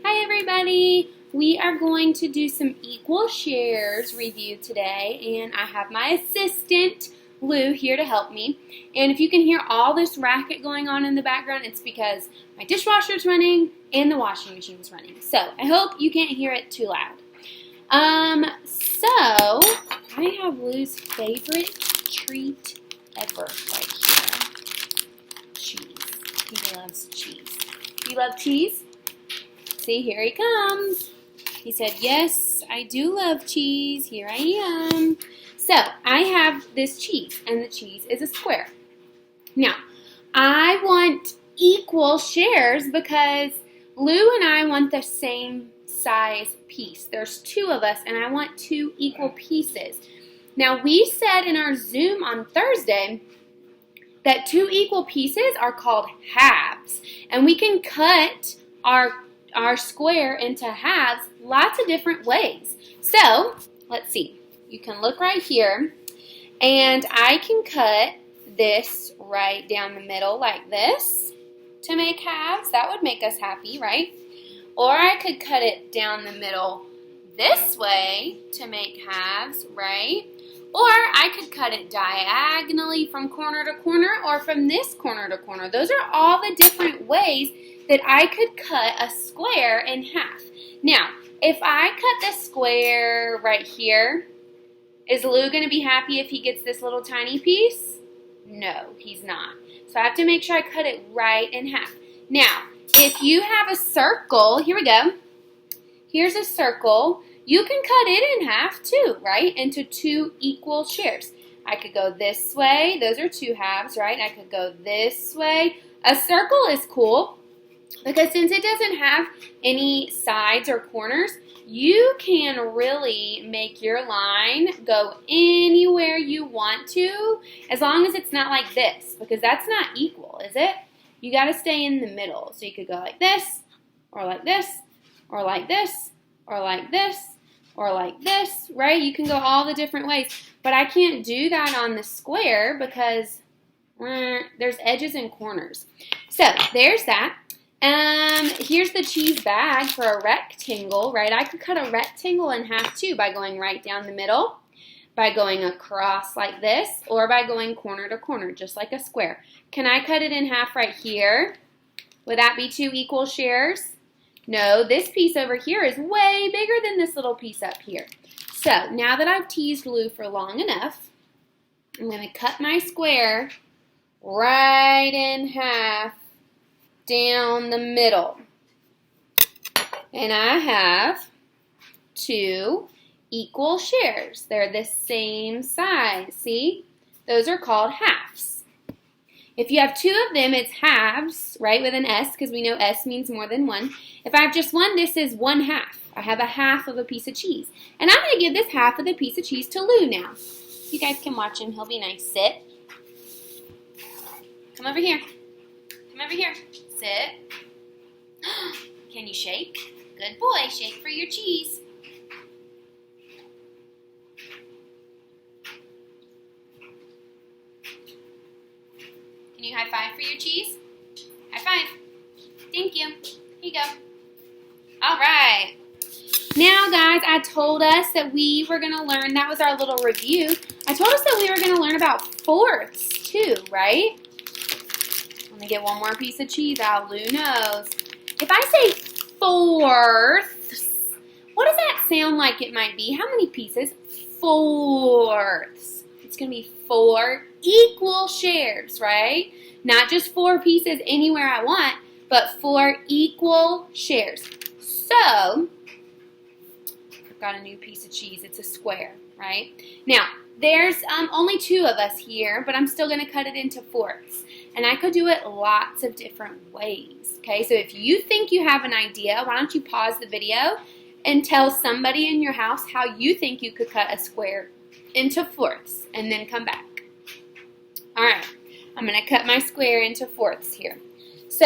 Hi everybody! We are going to do some equal shares review today, and I have my assistant Lou here to help me. And if you can hear all this racket going on in the background, it's because my dishwasher is running and the washing machine is running. So I hope you can't hear it too loud. So I have Lou's favorite treat ever right here. Cheese. He loves cheese. Do you love cheese? See, here he comes. He said, yes, I do love cheese. Here I am. So, I have this cheese, and the cheese is a square. Now, I want equal shares because Lou and I want the same size piece. There's two of us, and I want two equal pieces. Now, we said in our Zoom on Thursday that two equal pieces are called halves, and we can cut our square into halves lots of different ways. So, let's see. You can look right here, and I can cut this right down the middle like this to make halves. That would make us happy, right? Or I could cut it down the middle this way to make halves, right? Or I could cut it diagonally from corner to corner or from this corner to corner. Those are all the different ways that I could cut a square in half. Now, if I cut the square right here, is Lou going to be happy if he gets this little tiny piece? No, he's not. So I have to make sure I cut it right in half. Now, if you have a circle, here we go. Here's a circle. You can cut it in half too, right? Into two equal shares. I could go this way. Those are two halves, right? I could go this way. A circle is cool because since it doesn't have any sides or corners, you can really make your line go anywhere you want to, as long as it's not like this, because that's not equal, is it? You got to stay in the middle. So you could go like this, or like this, or like this, or like this, or like this, right? You can go all the different ways, but I can't do that on the square because there's edges and corners. So there's that. Here's the cheese bag for a rectangle, right? I could cut a rectangle in half too by going right down the middle, by going across like this, or by going corner to corner, just like a square. Can I cut it in half right here? Would that be two equal shares? No, this piece over here is way bigger than this little piece up here. So, now that I've teased Lou for long enough, I'm going to cut my square right in half down the middle. And I have two equal shares. They're the same size, see? Those are called halves. If you have two of them, it's halves, right, with an S, because we know S means more than one. If I have just one, this is one half. I have a half of a piece of cheese. And I'm going to give this half of the piece of cheese to Lou now. You guys can watch him. He'll be nice. Sit. Come over here. Come over here. Sit. Can you shake? Good boy. Shake for your cheese. Can you high five for your cheese? High five. Thank you. Here you go. All right. Now, guys, I told us that we were going to learn, that was our little review. I told us that we were going to learn about fourths, too, right? Let me get one more piece of cheese out. Lou knows. If I say fourths, what does that sound like it might be? How many pieces? Fourths. It's going to be four equal shares, right? Not just four pieces anywhere I want, but four equal shares. So, I've got a new piece of cheese. It's a square, right? Now, there's only two of us here, but I'm still going to cut it into fourths. And I could do it lots of different ways, okay? So if you think you have an idea, why don't you pause the video and tell somebody in your house how you think you could cut a square into fourths, and then come back. All right, I'm going to cut my square into fourths here. So,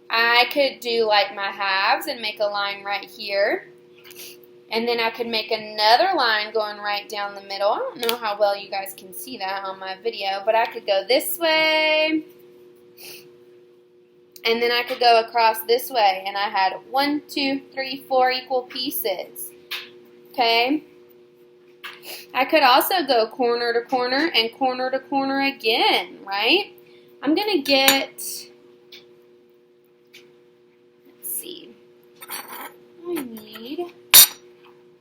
I could do like my halves and make a line right here. And then I could make another line going right down the middle. I don't know how well you guys can see that on my video, but I could go this way. And then I could go across this way, and I had 1, 2, 3, 4 equal pieces. Okay? I could also go corner to corner and corner to corner again, right? I'm going to get, let's see, I need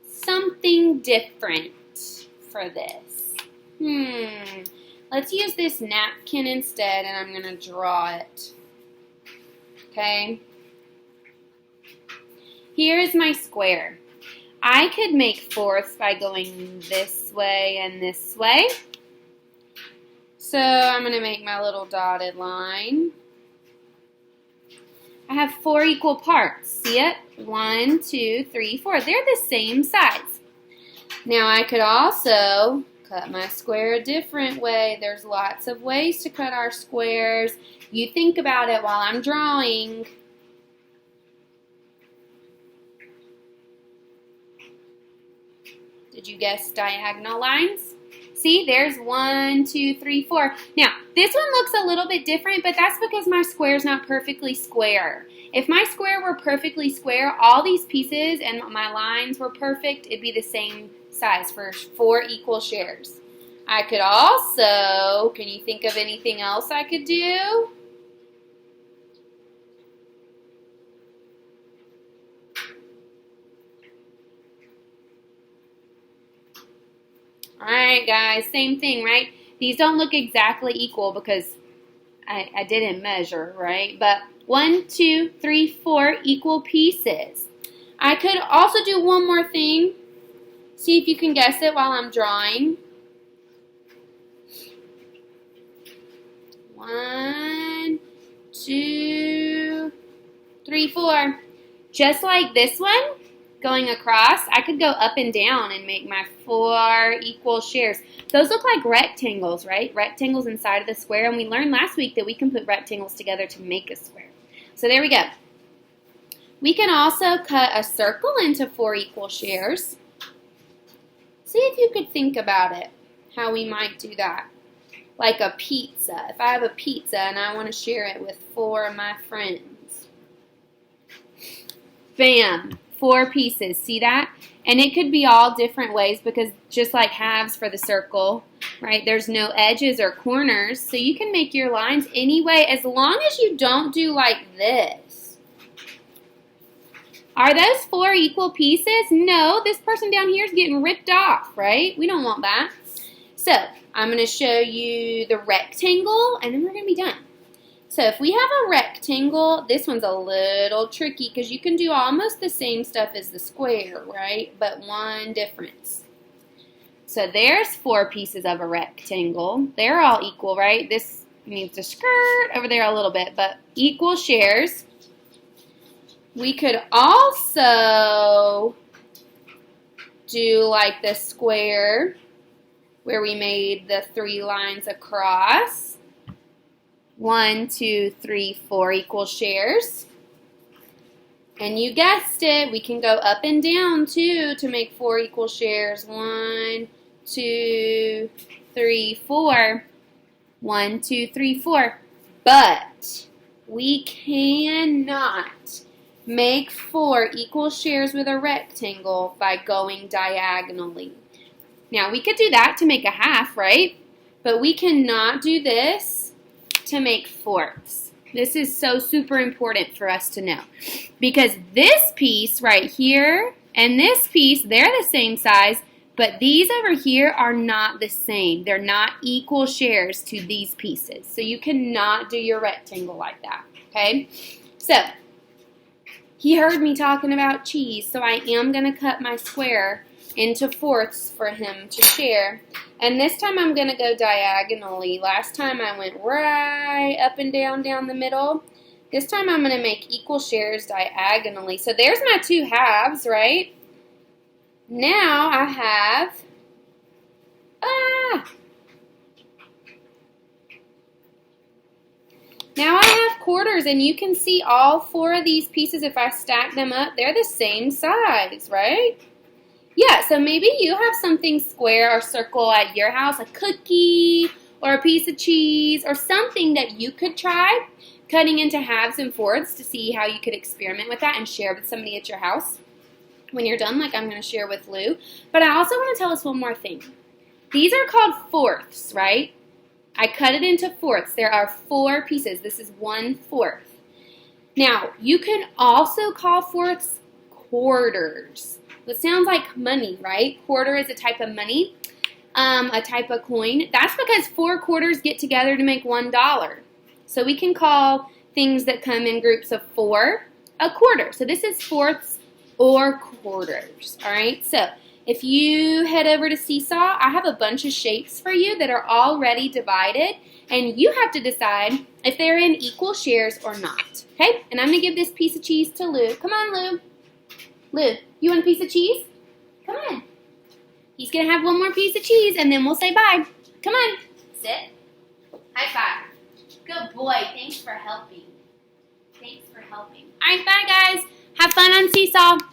something different for this. Let's use this napkin instead, and I'm going to draw it. Okay? Here's my square. I could make fourths by going this way and this way. So I'm going to make my little dotted line. I have 4 equal parts. See it? 1, 2, 3, 4. They're the same size. Now I could also cut my square a different way. There's lots of ways to cut our squares. You think about it while I'm drawing. Did you guess diagonal lines? See, there's 1, 2, 3, 4. Now, this one looks a little bit different, but that's because my square is not perfectly square. If my square were perfectly square, all these pieces and my lines were perfect, it'd be the same size for 4 equal shares. I could also, can you think of anything else I could do? Alright guys, same thing, right? These don't look exactly equal because I didn't measure, right? But 1, 2, 3, 4 equal pieces. I could also do one more thing. See if you can guess it while I'm drawing. 1, 2, 3, 4. Just like this one, going across, I could go up and down and make my 4 equal shares. Those look like rectangles, right? Rectangles inside of the square, and we learned last week that we can put rectangles together to make a square. So there we go. We can also cut a circle into 4 equal shares. See if you could think about it, how we might do that. Like a pizza. If I have a pizza and I want to share it with 4 of my friends. Bam! 4 pieces. See that? And it could be all different ways because just like halves for the circle, right? There's no edges or corners. So you can make your lines any way as long as you don't do like this. Are those 4 equal pieces? No, this person down here is getting ripped off, right? We don't want that. So I'm going to show you the rectangle and then we're going to be done. So if we have a rectangle, this one's a little tricky because you can do almost the same stuff as the square, right? But one difference. So there's 4 pieces of a rectangle. They're all equal, right? This needs to skirt over there a little bit, but equal shares. We could also do like the square where we made the 3 lines across. 1, 2, 3, 4 equal shares. And you guessed it, we can go up and down too to make 4 equal shares. 1, 2, 3, 4. 1, 2, 3, 4. But we cannot make 4 equal shares with a rectangle by going diagonally. Now we could do that to make a half, right? But we cannot do this to make fourths. This is so super important for us to know. Because this piece right here and this piece, they're the same size, but these over here are not the same. They're not equal shares to these pieces. So you cannot do your rectangle like that, okay? So, he heard me talking about cheese, so I am going to cut my square into fourths for him to share. And this time I'm going to go diagonally. Last time I went right up and down the middle. This time I'm going to make equal shares diagonally. So there's my 2 halves, right? Now I have, now I have quarters, and you can see all 4 of these pieces, if I stack them up, they're the same size, right? Yeah, so maybe you have something square or circle at your house, a cookie or a piece of cheese or something that you could try. cutting into halves and fourths to see how you could experiment with that and share with somebody at your house when you're done, like I'm going to share with Lou. But I also want to tell us one more thing. These are called fourths, right? I cut it into fourths. There are 4 pieces. This is 1/4. Now, you can also call fourths quarters. It sounds like money, right? Quarter is a type of money, a type of coin. That's because 4 quarters get together to make $1. So we can call things that come in groups of 4 a quarter. So this is fourths or quarters, all right? So if you head over to Seesaw, I have a bunch of shapes for you that are already divided, and you have to decide if they're in equal shares or not, okay? And I'm going to give this piece of cheese to Lou. Come on, Lou. Lou, you want a piece of cheese? Come on. He's going to have one more piece of cheese, and then we'll say bye. Come on. Sit. High five. Good boy. Thanks for helping. Thanks for helping. All right, bye, guys. Have fun on Seesaw.